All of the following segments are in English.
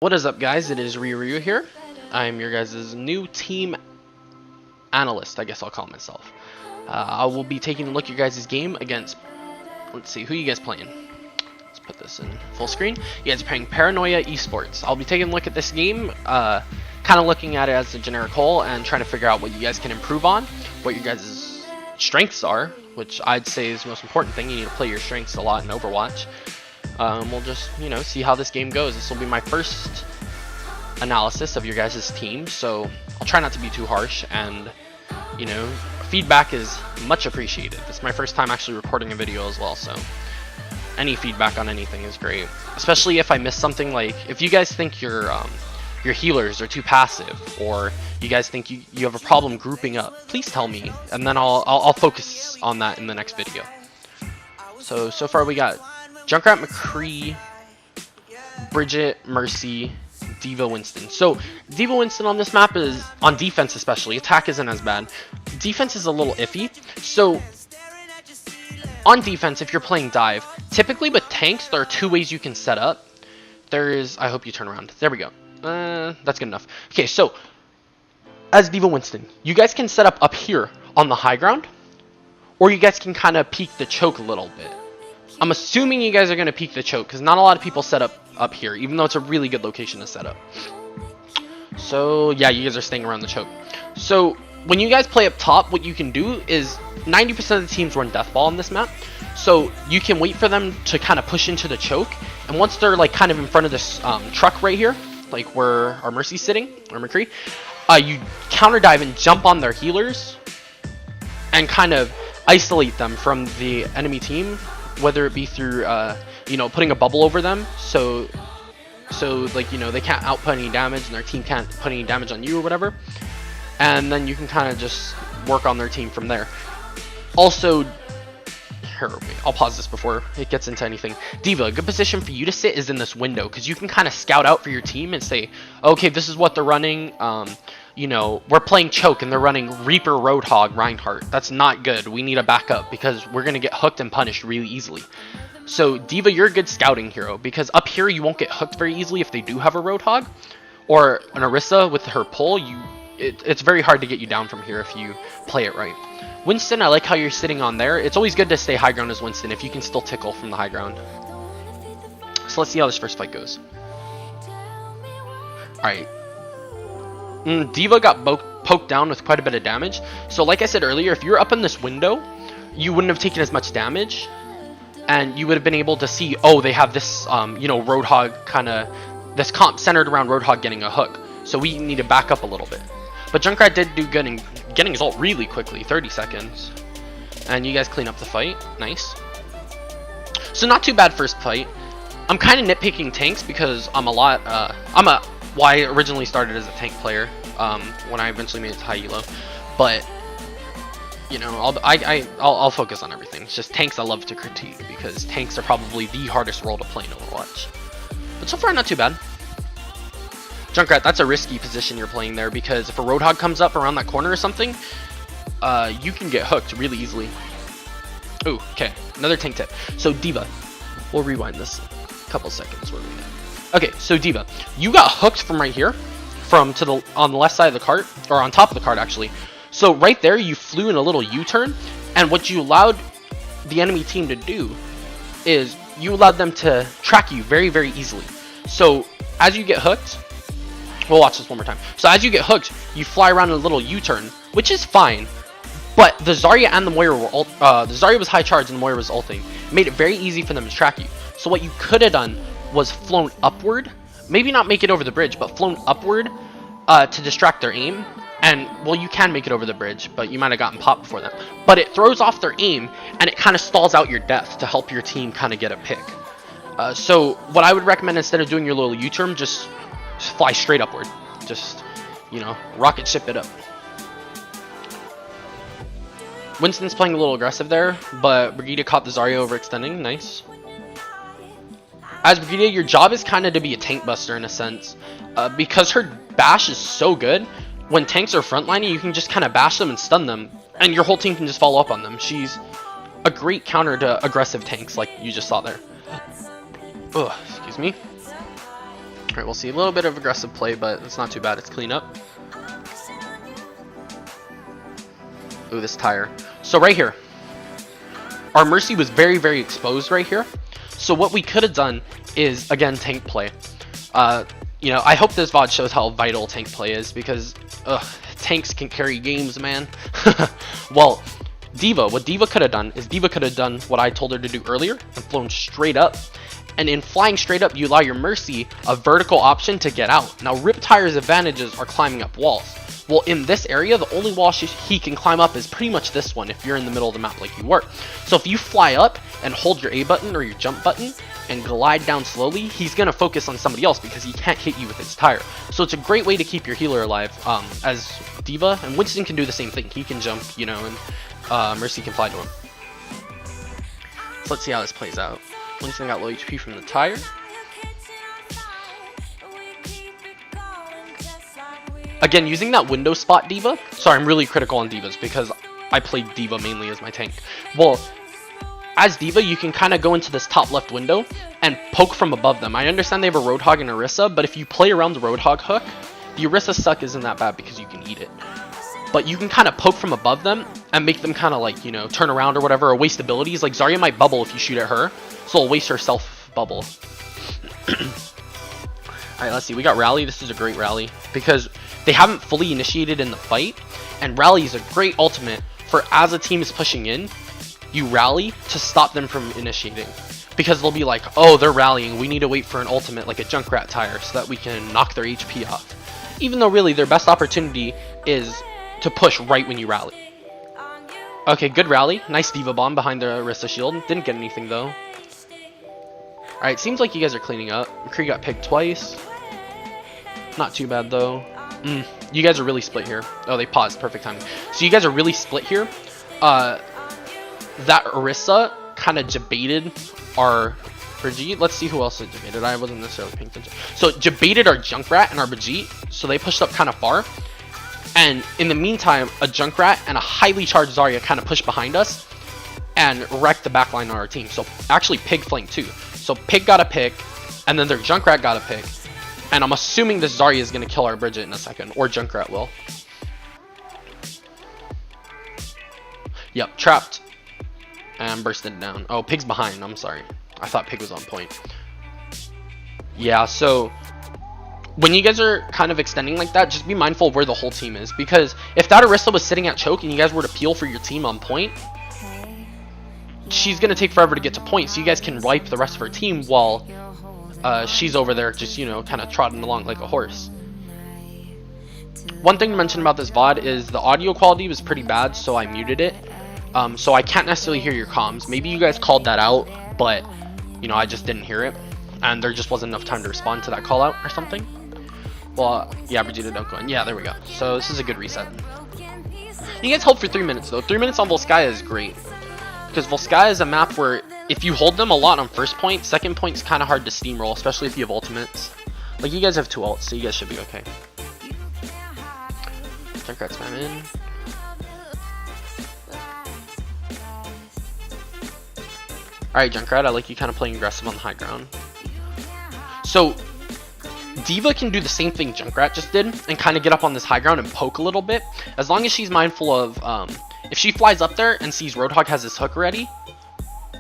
What is up, guys? It is RyuRyu here. I'm your guys' new team analyst, I guess I'll call myself. I will be taking a look at your guys' game against, let's see, who you guys playing? Let's put this in full screen. You guys are playing Paranoia eSports. I'll be taking a look at this game, kind of looking at it as a generic whole and trying to figure out what you guys can improve on, what your guys' strengths are, which I'd say is the most important thing. You need to play your strengths a lot in Overwatch. We'll just, see how this game goes. This will be my first analysis of your guys' team, so I'll try not to be too harsh, and, feedback is much appreciated. It's my first time actually recording a video as well, so any feedback on anything is great. Especially if I miss something, like, if you guys think your healers are too passive, or you guys think you have a problem grouping up, please tell me, and then I'll focus on that in the next video. So far we got Junkrat, McCree, Bridget, Mercy, D.Va, Winston. So D.Va, Winston on this map is, on defense especially, attack isn't as bad. Defense is a little iffy. So on defense, if you're playing dive, typically with tanks, there are two ways you can set up. There is, I hope you turn around. There we go. That's good enough. Okay, so as D.Va, Winston, you guys can set up here on the high ground, or you guys can kind of peek the choke a little bit. I'm assuming you guys are going to peek the choke, because not a lot of people set up here, even though it's a really good location to set up. So, yeah, you guys are staying around the choke. So, when you guys play up top, what you can do is 90% of the teams run death ball on this map. So, you can wait for them to kind of push into the choke, and once they're, like, kind of in front of this truck right here, like where our Mercy's sitting, or McCree, you counter dive and jump on their healers, and kind of isolate them from the enemy team, whether it be through putting a bubble over them, so like, they can't output any damage and their team can't put any damage on you or whatever, and then you can kind of just work on their team from there. Also, here, wait, I'll pause this before it gets into anything. D.Va, a good position for you to sit is in this window, because you can kind of scout out for your team and say, okay, this is what they're running. We're playing choke and they're running Reaper, Roadhog, Reinhardt. That's not good. We need a backup because we're going to get hooked and punished really easily. So, D.Va, you're a good scouting hero, because up here you won't get hooked very easily if they do have a Roadhog. Or an Orisa with her pull, it's very hard to get you down from here if you play it right. Winston, I like how you're sitting on there. It's always good to stay high ground as Winston if you can still tickle from the high ground. So let's see how this first fight goes. Alright. D.Va got poked down with quite a bit of damage. So like I said earlier, if you're up in this window, you wouldn't have taken as much damage. And you would have been able to see, oh, they have this, Roadhog kind of, this comp centered around Roadhog getting a hook. So we need to back up a little bit. But Junkrat did do good in getting his ult really quickly, 30 seconds. And you guys clean up the fight. Nice. So not too bad first fight. I'm kind of nitpicking tanks because I originally started as a tank player when I eventually made it to high elo. But, I'll focus on everything. It's just tanks I love to critique because tanks are probably the hardest role to play in Overwatch. But so far, not too bad. Junkrat, that's a risky position you're playing there, because if a Roadhog comes up around that corner or something, you can get hooked really easily. Ooh, okay, another tank tip. So D.Va, we'll rewind this a couple seconds. Where we at? Okay, so D.Va, you got hooked from right here, on the left side of the cart, or on top of the cart actually. So right there, you flew in a little U-turn, and what you allowed the enemy team to do is you allowed them to track you very, very easily. So as you get hooked, we'll watch this one more time. So as you get hooked, you fly around in a little U-turn, which is fine. But the Zarya and the Moira were the Zarya was high charge and the Moira was ulting. It made it very easy for them to track you. So what you could have done was flown upward, maybe not make it over the bridge, but flown upward to distract their aim. And, well, you can make it over the bridge, but you might have gotten popped before that. But it throws off their aim, and it kind of stalls out your death to help your team kind of get a pick. So what I would recommend, instead of doing your little U-turn, just fly straight upward. Just, rocket ship it up. Winston's playing a little aggressive there, but Brigitte caught the Zarya overextending. Nice. As Brigitte, your job is kind of to be a tank buster in a sense. Because her bash is so good, when tanks are frontlining, you can just kind of bash them and stun them, and your whole team can just follow up on them. She's a great counter to aggressive tanks like you just saw there. Ugh, excuse me. Alright, we'll see a little bit of aggressive play, but it's not too bad. It's clean up. Ooh, this tire. So right here, our Mercy was very, very exposed right here. So what we could have done is, again, tank play. You know, I hope this VOD shows how vital tank play is, because tanks can carry games, man. Well, D.Va, what D.Va could have done is D.Va could have done what I told her to do earlier and flown straight up. And in flying straight up, you allow your Mercy a vertical option to get out. Now, Riptire's advantages are climbing up walls. Well, in this area, the only wall he can climb up is pretty much this one if you're in the middle of the map like you were. So if you fly up and hold your A button or your jump button and glide down slowly, he's going to focus on somebody else because he can't hit you with his tire. So it's a great way to keep your healer alive, as D.Va, and Winston can do the same thing. He can jump, you know, and Mercy can fly to him. So let's see how this plays out. Winston got low HP from the tire. Again, using that window spot D.Va. Sorry, I'm really critical on D.Vas because I played D.Va mainly as my tank. Well, as D.Va, you can kind of go into this top left window and poke from above them. I understand they have a Roadhog and Orisa, but if you play around the Roadhog hook, the Orisa suck isn't that bad because you can eat it. But you can kind of poke from above them and make them kind of like, you know, turn around or whatever, or waste abilities. Like Zarya might bubble if you shoot at her, so it'll waste her self bubble. Alright, let's see. We got Rally. This is a great Rally because they haven't fully initiated in the fight, and Rally is a great ultimate for as a team is pushing in, you rally to stop them from initiating. Because they'll be like, oh, they're rallying, we need to wait for an ultimate like a Junkrat tire so that we can knock their HP off. Even though really their best opportunity is to push right when you rally. Okay, good rally. Nice D.Va bomb behind the Orisa shield. Didn't get anything though. Alright, seems like you guys are cleaning up. McCree got picked twice. Not too bad though. You guys are really split here. Oh, they paused. Perfect timing. So you guys are really split here. That Orisa kind of debated our Brigitte. Let's see who else it debated. I wasn't necessarily paying attention. So it debated our Junkrat and our Brigitte. So they pushed up kind of far. And in the meantime, a Junkrat and a highly charged Zarya kind of pushed behind us and wrecked the backline on our team. So actually Pig flanked too. So Pig got a pick, and then their Junkrat got a pick. And I'm assuming this Zarya is going to kill our Bridget in a second, or Junkrat will. Yep, trapped. And bursted down. Oh, Pig's behind. I'm sorry. I thought Pig was on point. Yeah, so when you guys are kind of extending like that, just be mindful of where the whole team is. Because if that Orisa was sitting at choke and you guys were to peel for your team on point, she's going to take forever to get to point. So you guys can wipe the rest of her team while she's over there just, you know, kind of trotting along like a horse. One thing to mention about this VOD is the audio quality was pretty bad, so I muted it. So I can't necessarily hear your comms. Maybe you guys called that out, but, you know, I just didn't hear it. And there just wasn't enough time to respond to that call out or something. Well, yeah, Brigitte, don't go in. Yeah, there we go. So this is a good reset. You guys hold for 3 minutes, though. 3 minutes on Volskaya is great. Because Volskaya is a map where if you hold them a lot on first point, second point is kind of hard to steamroll, especially if you have ultimates. Like, you guys have 2 ults, so you guys should be okay. Junkrat spam in. Alright, Junkrat, I like you kind of playing aggressive on the high ground. So, D.Va can do the same thing Junkrat just did, and kind of get up on this high ground and poke a little bit. As long as she's mindful of, if she flies up there and sees Roadhog has his hook ready,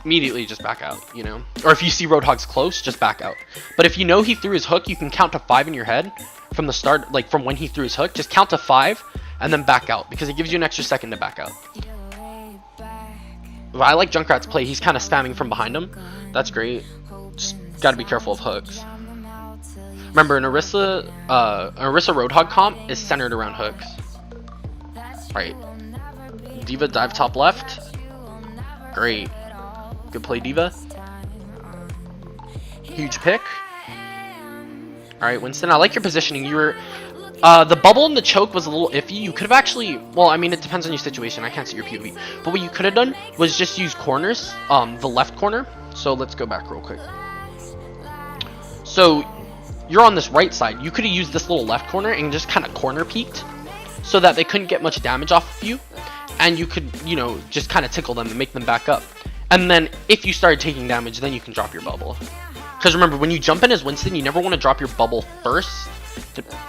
immediately just back out, you know? Or if you see Roadhog's close, just back out. But if you know he threw his hook, you can count to 5 in your head from the start, like from when he threw his hook. Just count to 5 and then back out, because it gives you an extra second to back out. But I like Junkrat's play. He's kind of spamming from behind him. That's great. Just gotta be careful of hooks. Remember, an Orisa Roadhog comp is centered around hooks. Right. D.Va dive top left. Great. Good play, D.Va. Huge pick. Alright, Winston, I like your positioning. You were... the bubble and the choke was a little iffy. You could have actually... Well, I mean, it depends on your situation. I can't see your POV. But what you could have done was just use corners. The left corner. So let's go back real quick. So, you're on this right side. You could have used this little left corner and just kind of corner peeked so that they couldn't get much damage off of you. And you could, you know, just kind of tickle them and make them back up. And then if you started taking damage, then you can drop your bubble. Because remember, when you jump in as Winston, you never want to drop your bubble first,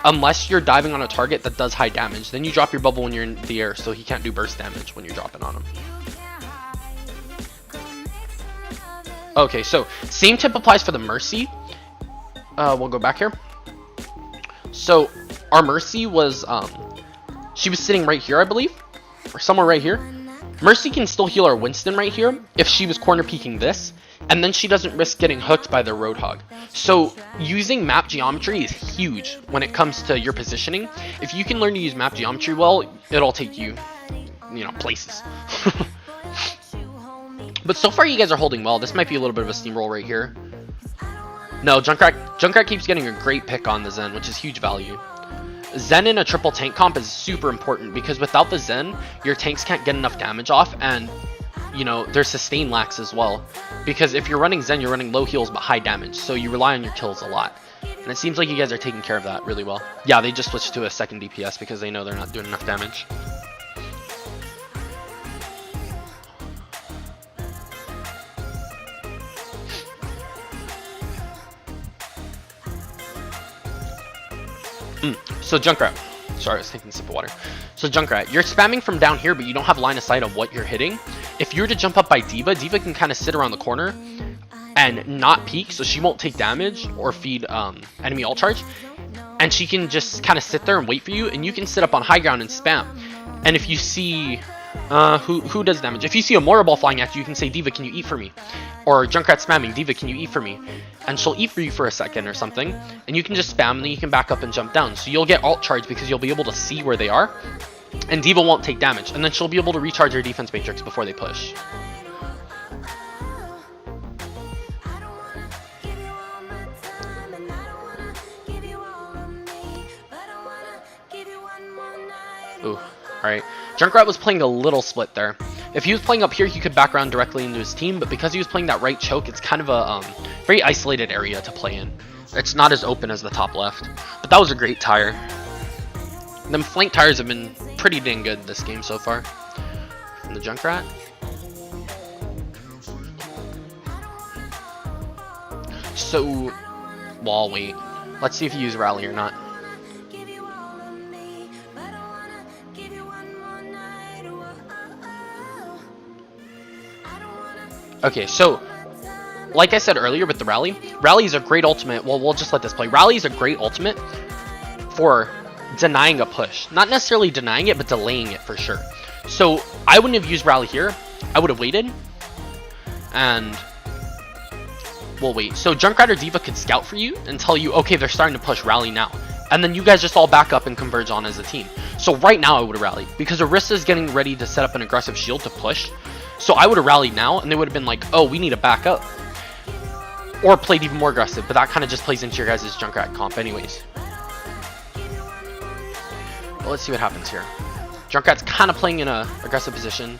unless you're diving on a target that does high damage. Then you drop your bubble when you're in the air, so he can't do burst damage when you're dropping on him. Okay, so same tip applies for the Mercy. We'll go back here. So our Mercy was, she was sitting right here, I believe, or somewhere right here. Mercy can still heal our Winston right here if she was corner peeking this, and then she doesn't risk getting hooked by the Roadhog. So using map geometry is huge when it comes to your positioning. If you can learn to use map geometry well, it'll take you, you know, places. But so far you guys are holding well. This might be a little bit of a steamroll right here. No, Junkrat keeps getting a great pick on the Zen, which is huge value. Zen in a triple tank comp is super important because without the Zen, your tanks can't get enough damage off, and you know, their sustain lacks as well. Because if you're running Zen, you're running low heals but high damage, so you rely on your kills a lot. And it seems like you guys are taking care of that really well. Yeah, they just switched to a second DPS because they know they're not doing enough damage. So Junkrat, sorry, I was taking a sip of water. So Junkrat, you're spamming from down here, but you don't have line of sight of what you're hitting. If you were to jump up by D.Va, D.Va can kind of sit around the corner and not peek, so she won't take damage or feed enemy ult charge. And she can just kind of sit there and wait for you, and you can sit up on high ground and spam. And if you see who does damage, if you see a Mora ball flying at you, you can say, D.Va, can you eat for me? Or Junkrat spamming, D.Va, can you eat for me? And she'll eat for you for a second or something, and you can just spam, and then you can back up and jump down. So you'll get ult charge because you'll be able to see where they are, and D.Va won't take damage, and then she'll be able to recharge her defense matrix before they push. Ooh, alright. Junkrat was playing a little split there. If he was playing up here, he could back around directly into his team, but because he was playing that right choke, it's kind of a very isolated area to play in. It's not as open as the top left. But that was a great tire. Them flank tires have been pretty dang good this game so far from the Junkrat. So, well, I'll wait. Let's see if you use Rally or not. Okay, so, like I said earlier with the Rally, Rally is a great ultimate. Well, we'll just let this play. Rally is a great ultimate for denying a push. Not necessarily denying it, but delaying it for sure. So, I wouldn't have used Rally here. I would have waited. And we'll wait. So, Junkrat or D.Va could scout for you and tell you, okay, they're starting to push, Rally now. And then you guys just all back up and converge on as a team. So, right now I would have rallied. Because Orisa is getting ready to set up an aggressive shield to push. So I would have rallied now, and they would have been like, oh, we need to back up. Or played even more aggressive, but that kind of just plays into your guys' Junkrat comp anyways. Well, let's see what happens here. Junkrat's kind of playing in a aggressive position.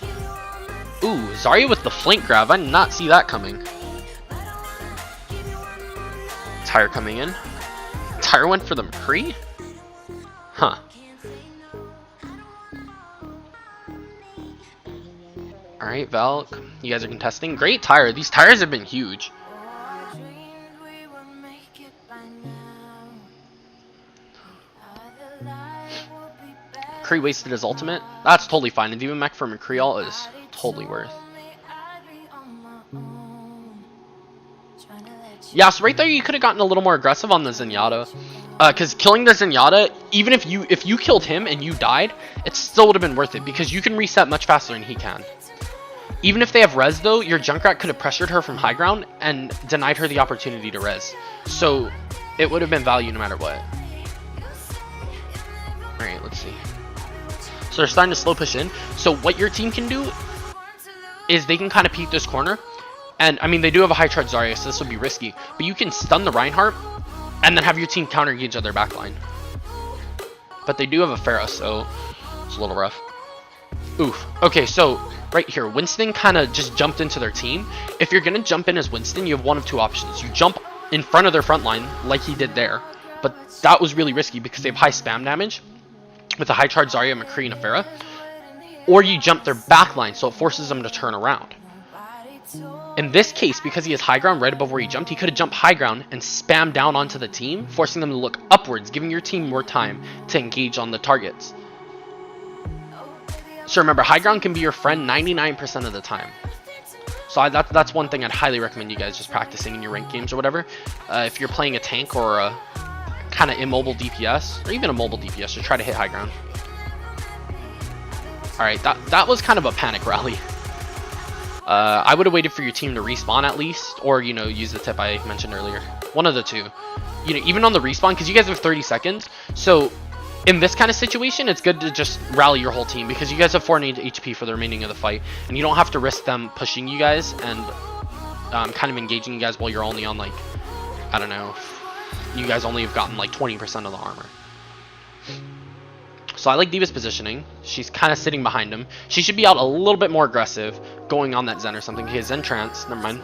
Ooh, Zarya with the flank grab. I did not see that coming. Tire coming in. Tire went for the McCree? Huh. Alright, Val, you guys are contesting. Great tire. These tires have been huge. McCree wasted his ultimate. That's totally fine. And even mech for McCree ult is totally worth. Yeah, so right there you could have gotten a little more aggressive on the Zenyatta. Because killing the Zenyatta, even if you killed him and you died, it still would have been worth it. Because you can reset much faster than he can. Even if they have res though, your Junkrat could have pressured her from high ground and denied her the opportunity to res. So it would have been value no matter what. Alright, let's see. So they're starting to slow push in. So what your team can do is they can kind of peek this corner. And I mean, they do have a high charge Zarya, so this would be risky. But you can stun the Reinhardt and then have your team counter engage on their backline. But they do have a Pharah, so it's a little rough. Oof. Okay, so right here, Winston kind of just jumped into their team. If you're going to jump in as Winston, you have one of two options. You jump in front of their front line, like he did there. But that was really risky because they have high spam damage with a high charge Zarya, McCree, and a Pharah. Or you jump their back line, so it forces them to turn around. In this case, because he has high ground right above where he jumped, he could have jumped high ground and spammed down onto the team, forcing them to look upwards, giving your team more time to engage on the targets. So remember, high ground can be your friend 99% of the time. So that's one thing I'd highly recommend you guys just practicing in your ranked games or whatever. If you're playing a tank or a kind of immobile DPS, or even a mobile DPS, to try to hit high ground. Alright, that was kind of a panic rally. I would have waited for your team to respawn at least, or, you know, use the tip I mentioned earlier. One of the two. You know, even on the respawn, because you guys have 30 seconds, so in this kind of situation, it's good to just rally your whole team, because you guys have 400 HP for the remaining of the fight, and you don't have to risk them pushing you guys and kind of engaging you guys while you're only on, like, I don't know, you guys only have gotten like 20% of the armor. So I like D.Va's positioning. She's kind of sitting behind him. She should be out a little bit more aggressive, going on that Zen or something. Okay, Zen trance, never mind.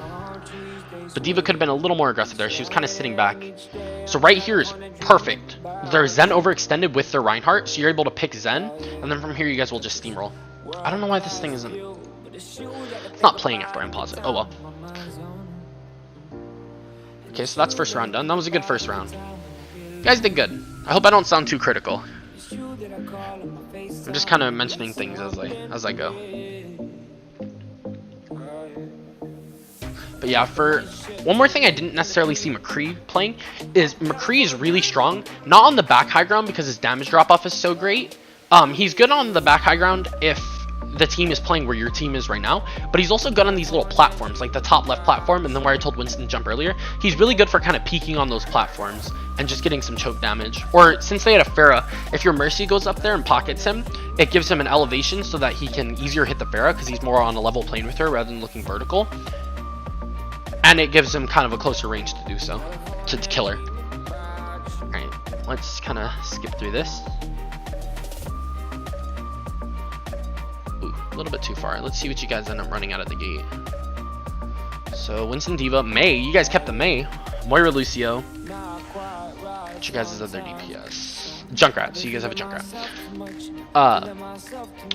But D.Va could have been a little more aggressive there. She was kind of sitting back. So right here is perfect. Their Zen overextended with their Reinhardt, so you're able to pick Zen, and then from here you guys will just steamroll. I don't know why this thing isn't... It's not playing after I unpause it. Oh well. Okay, so that's first round done. That was a good first round. You guys did good. I hope I don't sound too critical. I'm just kind of mentioning things as I go. But yeah, for one more thing I didn't necessarily see McCree playing is McCree is really strong, not on the back high ground because his damage drop off is so great. He's good on the back high ground if the team is playing where your team is right now, but he's also good on these little platforms, like the top left platform and then where I told Winston to jump earlier. He's really good for kind of peeking on those platforms and just getting some choke damage. Or since they had a Pharah, if your Mercy goes up there and pockets him, it gives him an elevation so that he can easier hit the Pharah because he's more on a level plane with her rather than looking vertical. And it gives him kind of a closer range to do so, to kill her. Alright, let's kind of skip through this. A little bit too far. Let's see what you guys end up running out of the gate. So Winston, D.Va, Mei. You guys kept the Mei. Moira, Lucio. What you guys' other DPS? Junkrat. So you guys have a Junkrat.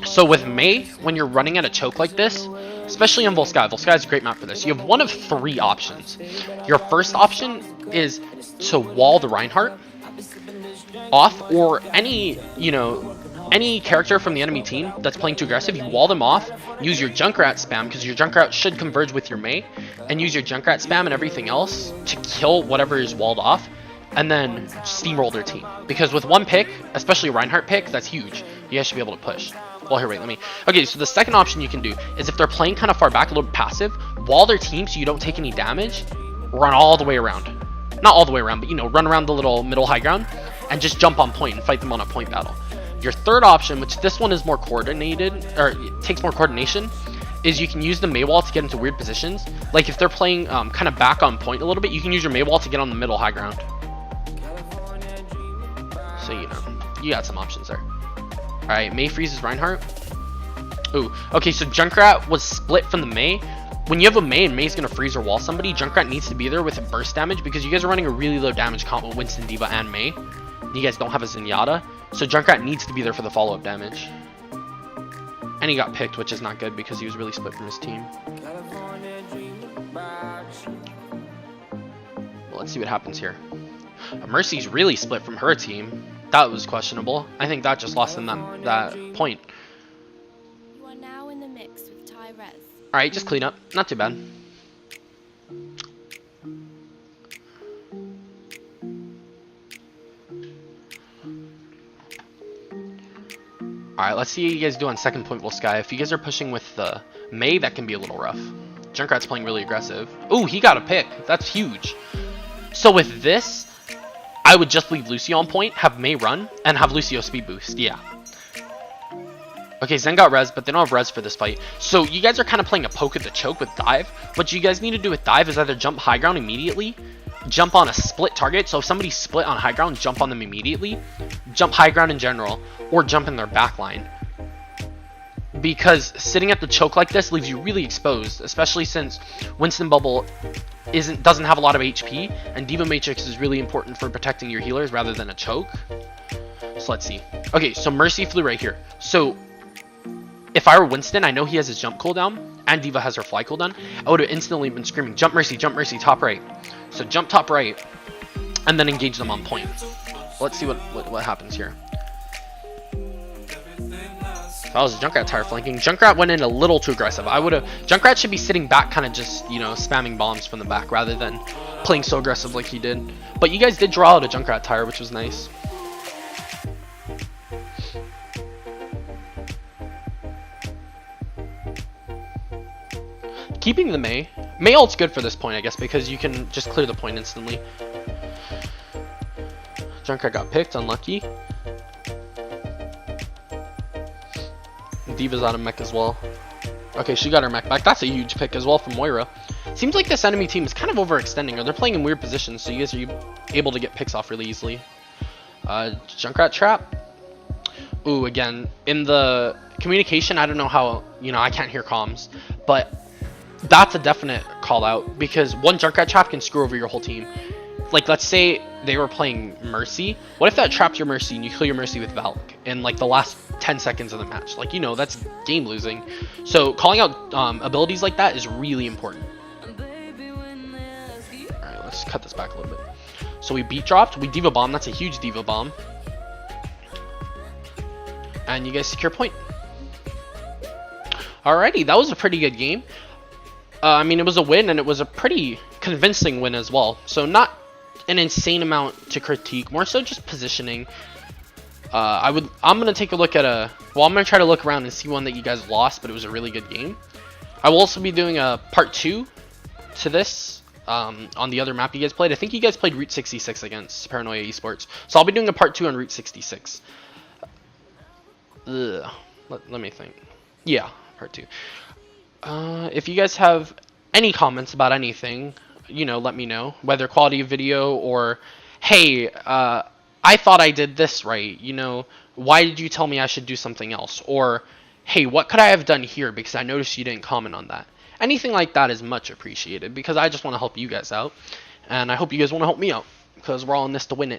So with Mei, when you're running at a choke like this, especially on Volskaya, Volskaya is a great map for this. You have one of three options. Your first option is to wall the Reinhardt off, or any, you know, any character from the enemy team that's playing too aggressive, you wall them off, use your Junkrat spam, because your Junkrat should converge with your Mei, and use your Junkrat spam and everything else to kill whatever is walled off, and then steamroll their team. Because with one pick, especially a Reinhardt pick, that's huge. You guys should be able to push. Well, here, wait, let me... Okay, so the second option you can do is if they're playing kind of far back, a little bit passive, wall their team so you don't take any damage, run all the way around. Not all the way around, but, you know, run around the little middle high ground, and just jump on point and fight them on a point battle. Your third option, which this one is more coordinated, or it takes more coordination, is you can use the Mei wall to get into weird positions. Like if they're playing kind of back on point a little bit, you can use your Mei wall to get on the middle high ground. So, you know, you got some options there. Alright, Mei freezes Reinhardt. Ooh, okay, so Junkrat was split from the Mei. When you have a Mei and Mei's going to freeze or wall somebody, Junkrat needs to be there with a burst damage because you guys are running a really low damage comp with Winston, D.Va, and Mei. You guys don't have a Zenyatta, so Junkrat needs to be there for the follow-up damage. And he got picked, which is not good because he was really split from his team. Well, let's see what happens here. Mercy's really split from her team. That was questionable. I think that just lost them that point. You are now in the mix with Tyrez. Alright, just clean up. Not too bad. Alright, let's see how you guys do on second point Volskaya. If you guys are pushing with the Mei, that can be a little rough. Junkrat's playing really aggressive. Ooh, he got a pick. That's huge. So with this, I would just leave Lucio on point, have Mei run, and have Lucio speed boost. Yeah. Okay, Zen got res, but they don't have res for this fight. So you guys are kind of playing a poke at the choke with dive. What you guys need to do with dive is either jump high ground immediately, jump on a split target. So if somebody's split on high ground, jump on them immediately, jump high ground in general, or jump in their back line. Because sitting at the choke like this leaves you really exposed, especially since Winston Bubble doesn't have a lot of HP, and D.Va Matrix is really important for protecting your healers rather than a choke. So let's see. Okay, so Mercy flew right here. So if I were Winston, I know he has his jump cooldown, and D.Va has her fly cooldown, I would have instantly been screaming, jump Mercy, top right. So jump top right, and then engage them on point. Let's see what happens here. That was Junkrat tire flanking. Junkrat went in a little too aggressive. Junkrat should be sitting back, kind of just, you know, spamming bombs from the back rather than playing so aggressive like he did. But you guys did draw out a Junkrat tire, which was nice. Keeping the Mei ult's good for this point, I guess, because you can just clear the point instantly. Junkrat got picked, unlucky. D.Va's out of mech as well. Okay, she got her mech back. That's a huge pick as well from Moira. Seems like this enemy team is kind of overextending, or they're playing in weird positions, so you guys are able to get picks off really easily. Junkrat trap. Ooh, again, in the communication, I don't know how, you know, I can't hear comms, but that's a definite call out, because one Junkrat trap can screw over your whole team. Like, let's say they were playing Mercy. What if that trapped your Mercy and you kill your Mercy with Valk in like the last 10 seconds of the match? Like, you know, that's game losing. So calling out abilities like that is really important. Alright, let's cut this back a little bit. So we beat dropped, we D.Va bomb. That's a huge D.Va bomb. And you guys secure point. Alrighty, that was a pretty good game. I mean, it was a win, and it was a pretty convincing win as well. So not an insane amount to critique, more so just positioning. I'm gonna take a look at I'm gonna try to look around and see one that you guys lost, but it was a really good game. I will also be doing a part 2 to this on the other map you guys played. I think you guys played Route 66 against Paranoia eSports, so I'll be doing a part 2 on Route 66. Let me think. Yeah, part 2. If you guys have any comments about anything, you know, let me know, whether quality of video or, hey, I thought I did this right, you know, why did you tell me I should do something else? Or, hey, what could I have done here, because I noticed you didn't comment on that. Anything like that is much appreciated, because I just want to help you guys out, and I hope you guys want to help me out, because we're all in this to win it.